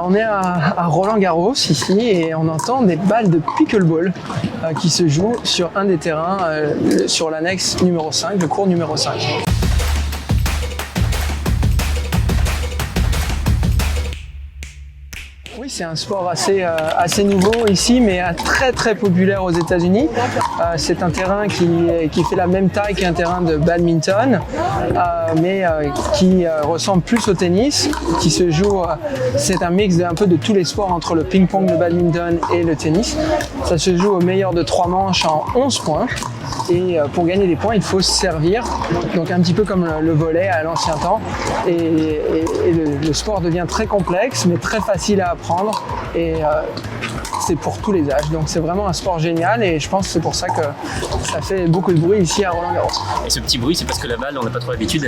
On est à Roland-Garros ici et on entend des balles de pickleball qui se jouent sur un des terrains sur l'annexe numéro 5, le court numéro 5. Oui, c'est un sport assez nouveau ici, mais très populaire aux États-Unis. C'est un terrain qui fait la même taille qu'un terrain de badminton, mais qui ressemble plus au tennis, qui se joue. C'est un mix un peu de tous les sports entre le ping-pong, le badminton et le tennis. Ça se joue au meilleur de 3 manches en 11 points. Et pour gagner des points, il faut se servir, donc un petit peu comme le volley à l'ancien temps. Et le sport devient très complexe, mais très facile à apprendre. Et c'est pour tous les âges. Donc c'est vraiment un sport génial et je pense que c'est pour ça que ça fait beaucoup de bruit ici à Roland-Garros. Et ce petit bruit, c'est parce que la balle, on n'a pas trop l'habitude,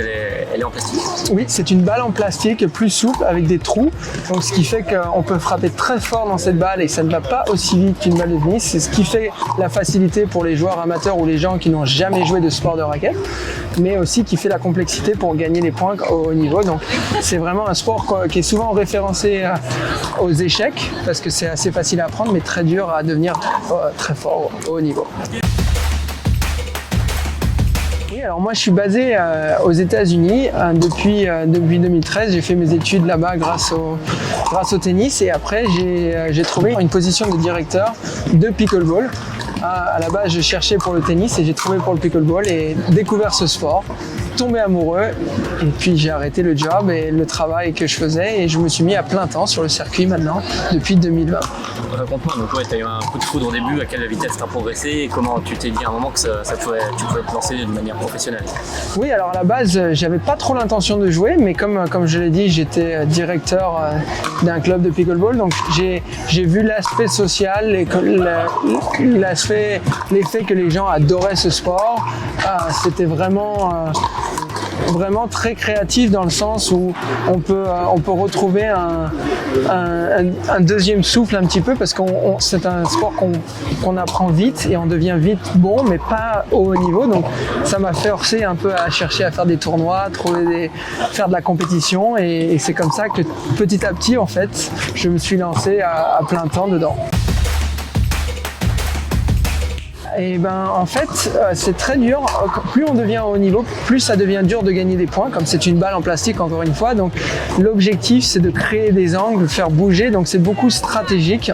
elle est en plastique. Oui, c'est une balle en plastique plus souple avec des trous. Donc ce qui fait qu'on peut frapper très fort dans cette balle et que ça ne va pas aussi vite qu'une balle de tennis. C'est ce qui fait la facilité pour les joueurs amateurs ou les gens qui n'ont jamais joué de sport de raquette, mais aussi qui fait la complexité pour gagner les points au haut niveau. Donc c'est vraiment un sport qui est souvent référencé aux échecs parce que c'est assez facile à apprendre mais très dur à devenir très fort au haut niveau. Oui, alors moi je suis basé aux États-Unis depuis 2013. J'ai fait mes études là-bas grâce au tennis et après j'ai trouvé une position de directeur de pickleball. À la base, je cherchais pour le tennis et j'ai trouvé pour le pickleball et découvert ce sport, tombé amoureux et puis j'ai arrêté le job et le travail que je faisais et je me suis mis à plein temps sur le circuit maintenant depuis 2020. Raconte-moi, donc ouais, tu as eu un coup de foudre au début, à quelle vitesse tu as progressé et comment tu t'es dit à un moment que tu pouvais te lancer de manière professionnelle? Oui, alors à la base, j'avais pas trop l'intention de jouer, mais comme je l'ai dit, j'étais directeur d'un club de pickleball, donc j'ai vu l'aspect social et l'effet que les gens adoraient ce sport. C'était vraiment très créatif dans le sens où on peut retrouver un deuxième souffle un petit peu parce que c'est un sport qu'on apprend vite et on devient vite bon mais pas au haut niveau, donc ça m'a forcé un peu à chercher à faire des tournois, faire de la compétition et c'est comme ça que petit à petit en fait je me suis lancé à plein temps dedans. Et en fait, c'est très dur. Plus on devient au haut niveau, plus ça devient dur de gagner des points, comme c'est une balle en plastique encore une fois. Donc l'objectif, c'est de créer des angles, faire bouger. Donc c'est beaucoup stratégique.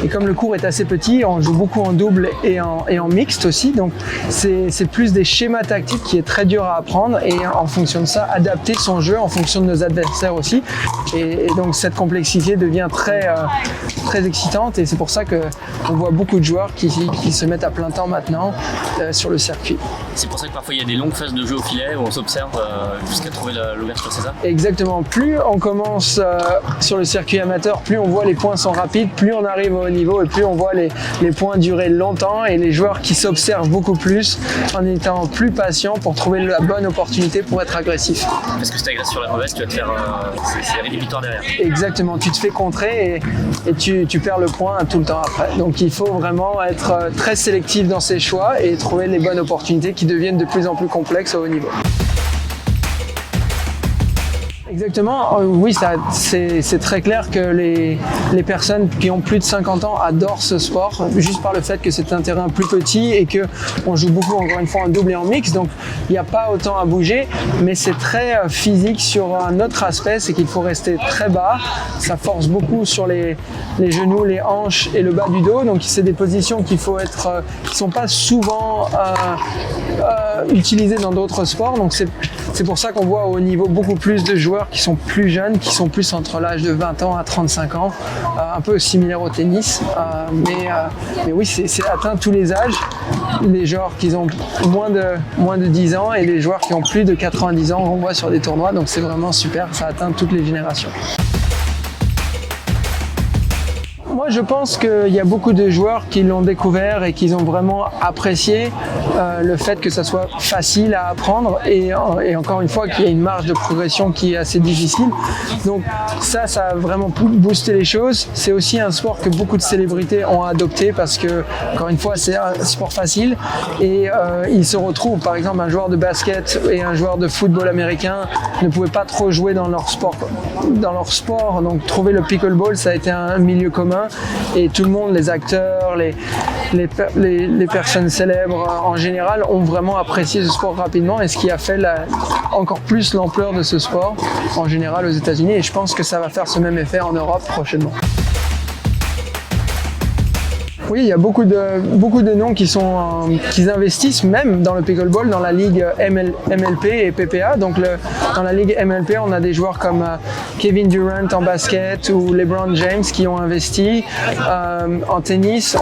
Et comme le court est assez petit, on joue beaucoup en double et en mixte aussi. Donc c'est plus des schémas tactiques qui est très dur à apprendre et en fonction de ça, adapter son jeu en fonction de nos adversaires aussi. Et donc cette complexité devient très excitante et c'est pour ça qu'on voit beaucoup de joueurs qui se mettent à plein temps maintenant sur le circuit. C'est pour ça que parfois il y a des longues phases de jeu au filet où on s'observe jusqu'à trouver l'ouverture, c'est ça? Exactement. Plus on commence sur le circuit amateur, plus on voit les points sont rapides, plus on arrive au haut niveau et plus on voit les points durer longtemps et les joueurs qui s'observent beaucoup plus en étant plus patients pour trouver la bonne opportunité pour être agressif. Parce que si tu agresses sur la mauvaise, tu vas te faire c'est rédhibitoire derrière. Exactement. Tu te fais contrer et tu perds le point tout le temps après. Donc il faut vraiment être très sélectif dans ses choix et trouver les bonnes opportunités qui deviennent de plus en plus complexes au haut niveau. Exactement, oui, c'est très clair que les personnes qui ont plus de 50 ans adorent ce sport, juste par le fait que c'est un terrain plus petit et qu'on joue beaucoup, encore une fois, en double et en mix, donc il n'y a pas autant à bouger, mais c'est très physique sur un autre aspect, c'est qu'il faut rester très bas, ça force beaucoup sur les genoux, les hanches et le bas du dos, donc c'est des positions qui sont pas souvent utilisées dans d'autres sports, donc c'est pour ça qu'on voit au haut niveau beaucoup plus de joueurs qui sont plus jeunes, qui sont plus entre l'âge de 20 ans à 35 ans, un peu similaire au tennis, mais oui, c'est atteint tous les âges, les joueurs qui ont moins de 10 ans et les joueurs qui ont plus de 90 ans, on voit sur des tournois, donc c'est vraiment super, ça atteint toutes les générations. Moi, Moi, je pense qu'il y a beaucoup de joueurs qui l'ont découvert et qui ont vraiment apprécié le fait que ça soit facile à apprendre et encore une fois qu'il y a une marge de progression qui est assez difficile. Donc ça a vraiment boosté les choses. C'est aussi un sport que beaucoup de célébrités ont adopté parce que, encore une fois, c'est un sport facile et ils se retrouvent. Par exemple, un joueur de basket et un joueur de football américain ne pouvaient pas trop jouer dans leur sport. Donc trouver le pickleball, ça a été un milieu commun et tout le monde, les acteurs, les personnes célèbres en général ont vraiment apprécié ce sport rapidement et ce qui a fait encore plus l'ampleur de ce sport en général aux États-Unis et je pense que ça va faire ce même effet en Europe prochainement. Oui, il y a beaucoup de noms qui investissent même dans le pickleball, dans la ligue MLP et PPA. Donc dans la ligue MLP, on a des joueurs comme Kevin Durant en basket ou LeBron James qui ont investi. En tennis,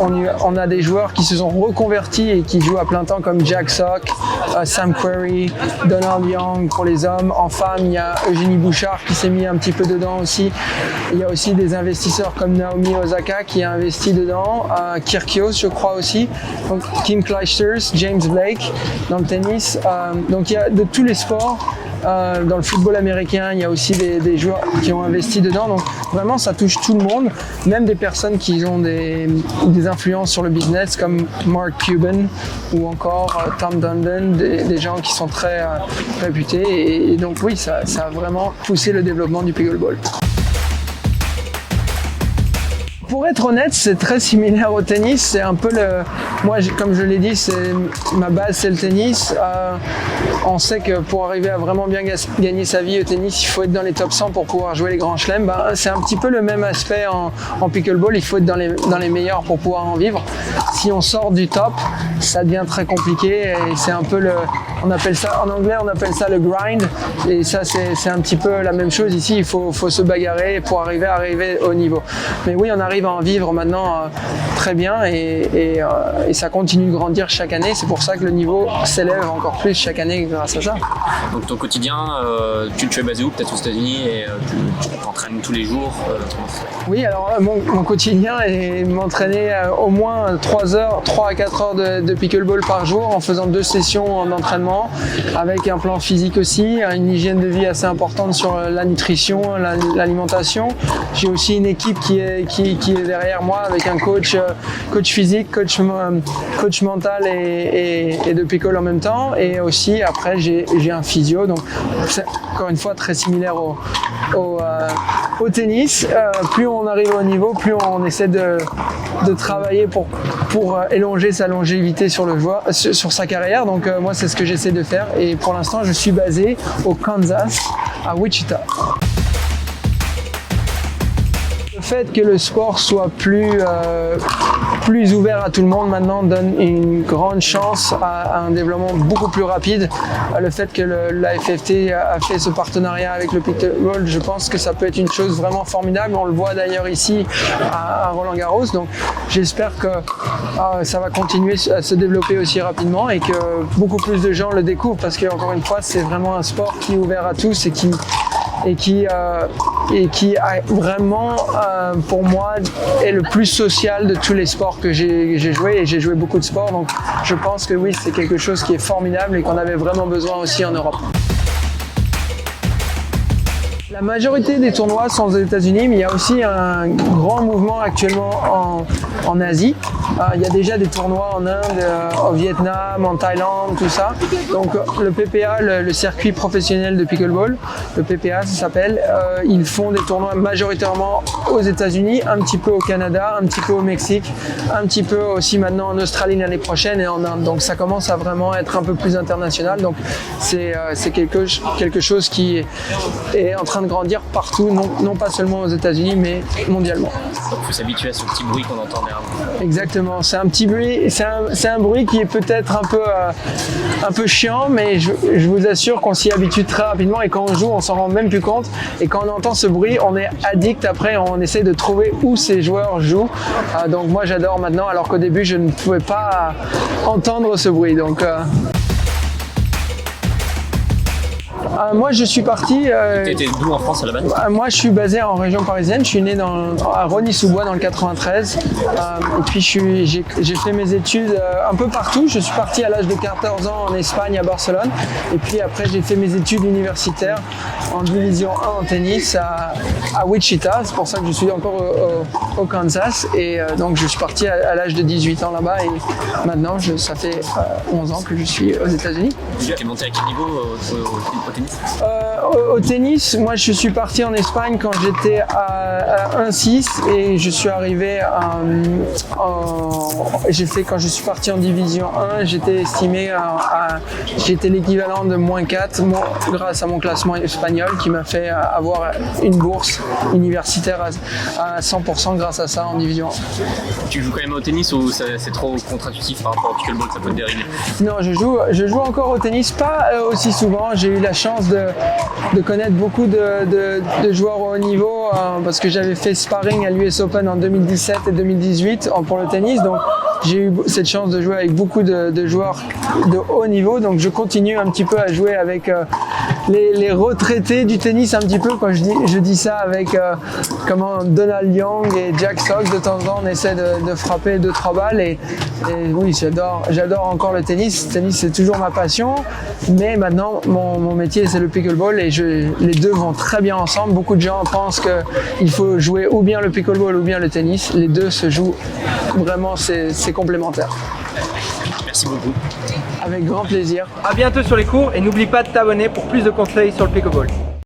on a des joueurs qui se sont reconvertis et qui jouent à plein temps comme Jack Sock, Sam Querrey, Donald Young pour les hommes. En femmes, il y a Eugénie Bouchard qui s'est mis un petit peu dedans aussi. Il y a aussi des investisseurs comme Naomi Osaka qui a investi dedans. Kyrgios, je crois aussi, donc Kim Clijsters, James Blake dans le tennis. Donc il y a de tous les sports. Dans le football américain, il y a aussi des joueurs qui ont investi dedans. Donc vraiment, ça touche tout le monde, même des personnes qui ont des influences sur le business comme Mark Cuban ou encore Tom Dundon, des gens qui sont très réputés. Et donc oui, ça a vraiment poussé le développement du pickleball. Pour être honnête, c'est très similaire au tennis. C'est un peu moi, comme je l'ai dit, ma base, c'est le tennis. On sait que pour arriver à vraiment bien gagner sa vie au tennis, il faut être dans les top 100 pour pouvoir jouer les grands chelems. C'est un petit peu le même aspect en pickleball. Il faut être dans les meilleurs pour pouvoir en vivre. Si on sort du top, ça devient très compliqué. Et c'est un peu on appelle ça, en anglais, on appelle ça le grind. Et ça, c'est un petit peu la même chose ici. Il faut se bagarrer pour arriver au niveau. Mais oui, on arrive à en vivre maintenant très bien et ça continue de grandir chaque année. C'est pour ça que le niveau s'élève encore plus chaque année grâce à ça. Donc ton quotidien, tu es basé où? Peut-être aux États-Unis et tu t'entraînes tous les jours Oui, alors mon quotidien est m'entraîner au moins 3 à 4 heures de pickleball par jour en faisant 2 sessions d'entraînement avec un plan physique aussi, une hygiène de vie assez importante sur la nutrition, l'alimentation. J'ai aussi une équipe qui est derrière moi avec un coach physique, coach mental et de pickle en même temps. Et aussi après j'ai un physio, donc c'est encore une fois très similaire au tennis. Plus on arrive au niveau, plus on essaie de travailler pour élonger sa longévité sur sa carrière. Donc moi c'est ce que j'essaie de faire et pour l'instant je suis basé au Kansas, à Wichita. Le fait que le sport soit plus ouvert à tout le monde maintenant donne une grande chance à un développement beaucoup plus rapide. Le fait que la FFT a fait ce partenariat avec le pickleball, je pense que ça peut être une chose vraiment formidable. On le voit d'ailleurs ici à Roland-Garros. Donc j'espère que ça va continuer à se développer aussi rapidement et que beaucoup plus de gens le découvrent parce qu'encore une fois, c'est vraiment un sport qui est ouvert à tous et qui a vraiment, pour moi, est le plus social de tous les sports que j'ai joué et j'ai joué beaucoup de sports. Donc je pense que oui, c'est quelque chose qui est formidable et qu'on avait vraiment besoin aussi en Europe. La majorité des tournois sont aux États-Unis, mais il y a aussi un grand mouvement actuellement en Asie. Il y a déjà des tournois en Inde, au Vietnam, en Thaïlande, tout ça. Donc le PPA, le circuit professionnel de pickleball, le PPA ça s'appelle, ils font des tournois majoritairement aux États-Unis, un petit peu au Canada, un petit peu au Mexique, un petit peu aussi maintenant en Australie l'année prochaine et en Inde. Donc ça commence à vraiment être un peu plus international. Donc c'est quelque chose qui est en train de grandir partout, non pas seulement aux États-Unis, mais mondialement. Donc il faut s'habituer à ce petit bruit qu'on entend derrière. Exactement, c'est un petit bruit, c'est un bruit qui est peut-être un peu chiant, mais je vous assure qu'on s'y habitue très rapidement et quand on joue, on s'en rend même plus compte. Et quand on entend ce bruit, on est addict après, on essaie de trouver où ces joueurs jouent. Donc moi j'adore maintenant, alors qu'au début je ne pouvais pas entendre ce bruit. Donc, Moi, je suis parti. T'étais d'où en France à la base? Moi, je suis basé en région parisienne. Je suis né à Rosny-sous-Bois dans le 93. Et puis, j'ai fait mes études un peu partout. Je suis parti à l'âge de 14 ans en Espagne, à Barcelone. Et puis après, j'ai fait mes études universitaires en division 1 en tennis à Wichita. C'est pour ça que je suis encore au Kansas. Et donc, je suis parti à l'âge de 18 ans là-bas. Et maintenant, ça fait 11 ans que je suis aux États-Unis. Tu es monté à quel niveau au tennis? Au tennis, moi je suis parti en Espagne quand j'étais à 1,6 et je suis arrivé quand je suis parti en division 1, j'étais estimé j'étais l'équivalent de -4 grâce à mon classement espagnol qui m'a fait avoir une bourse universitaire à 100% grâce à ça en division 1. Tu joues quand même au tennis ou c'est trop contre-intuitif par rapport au pickleball, ça peut te dériver? Non, je joue encore au tennis, pas aussi souvent. J'ai eu la chance de connaître beaucoup de joueurs au haut niveau parce que j'avais fait sparring à l'US Open en 2017 et 2018 pour le tennis. Donc j'ai eu cette chance de jouer avec beaucoup de joueurs de haut niveau. Donc je continue un petit peu à jouer avec les retraités du tennis un petit peu. Quand je dis ça avec Donald Young et Jack Sock, de temps en temps on essaie de frapper 2-3 balles et oui, j'adore encore le tennis. Le tennis c'est toujours ma passion, mais maintenant mon métier c'est le pickleball et les deux vont très bien ensemble. Beaucoup de gens pensent qu'il faut jouer ou bien le pickleball ou bien le tennis. Les deux se jouent vraiment, c'est complémentaire. Merci beaucoup. Avec grand plaisir. À bientôt sur les cours et n'oublie pas de t'abonner pour plus de conseils sur le pickleball.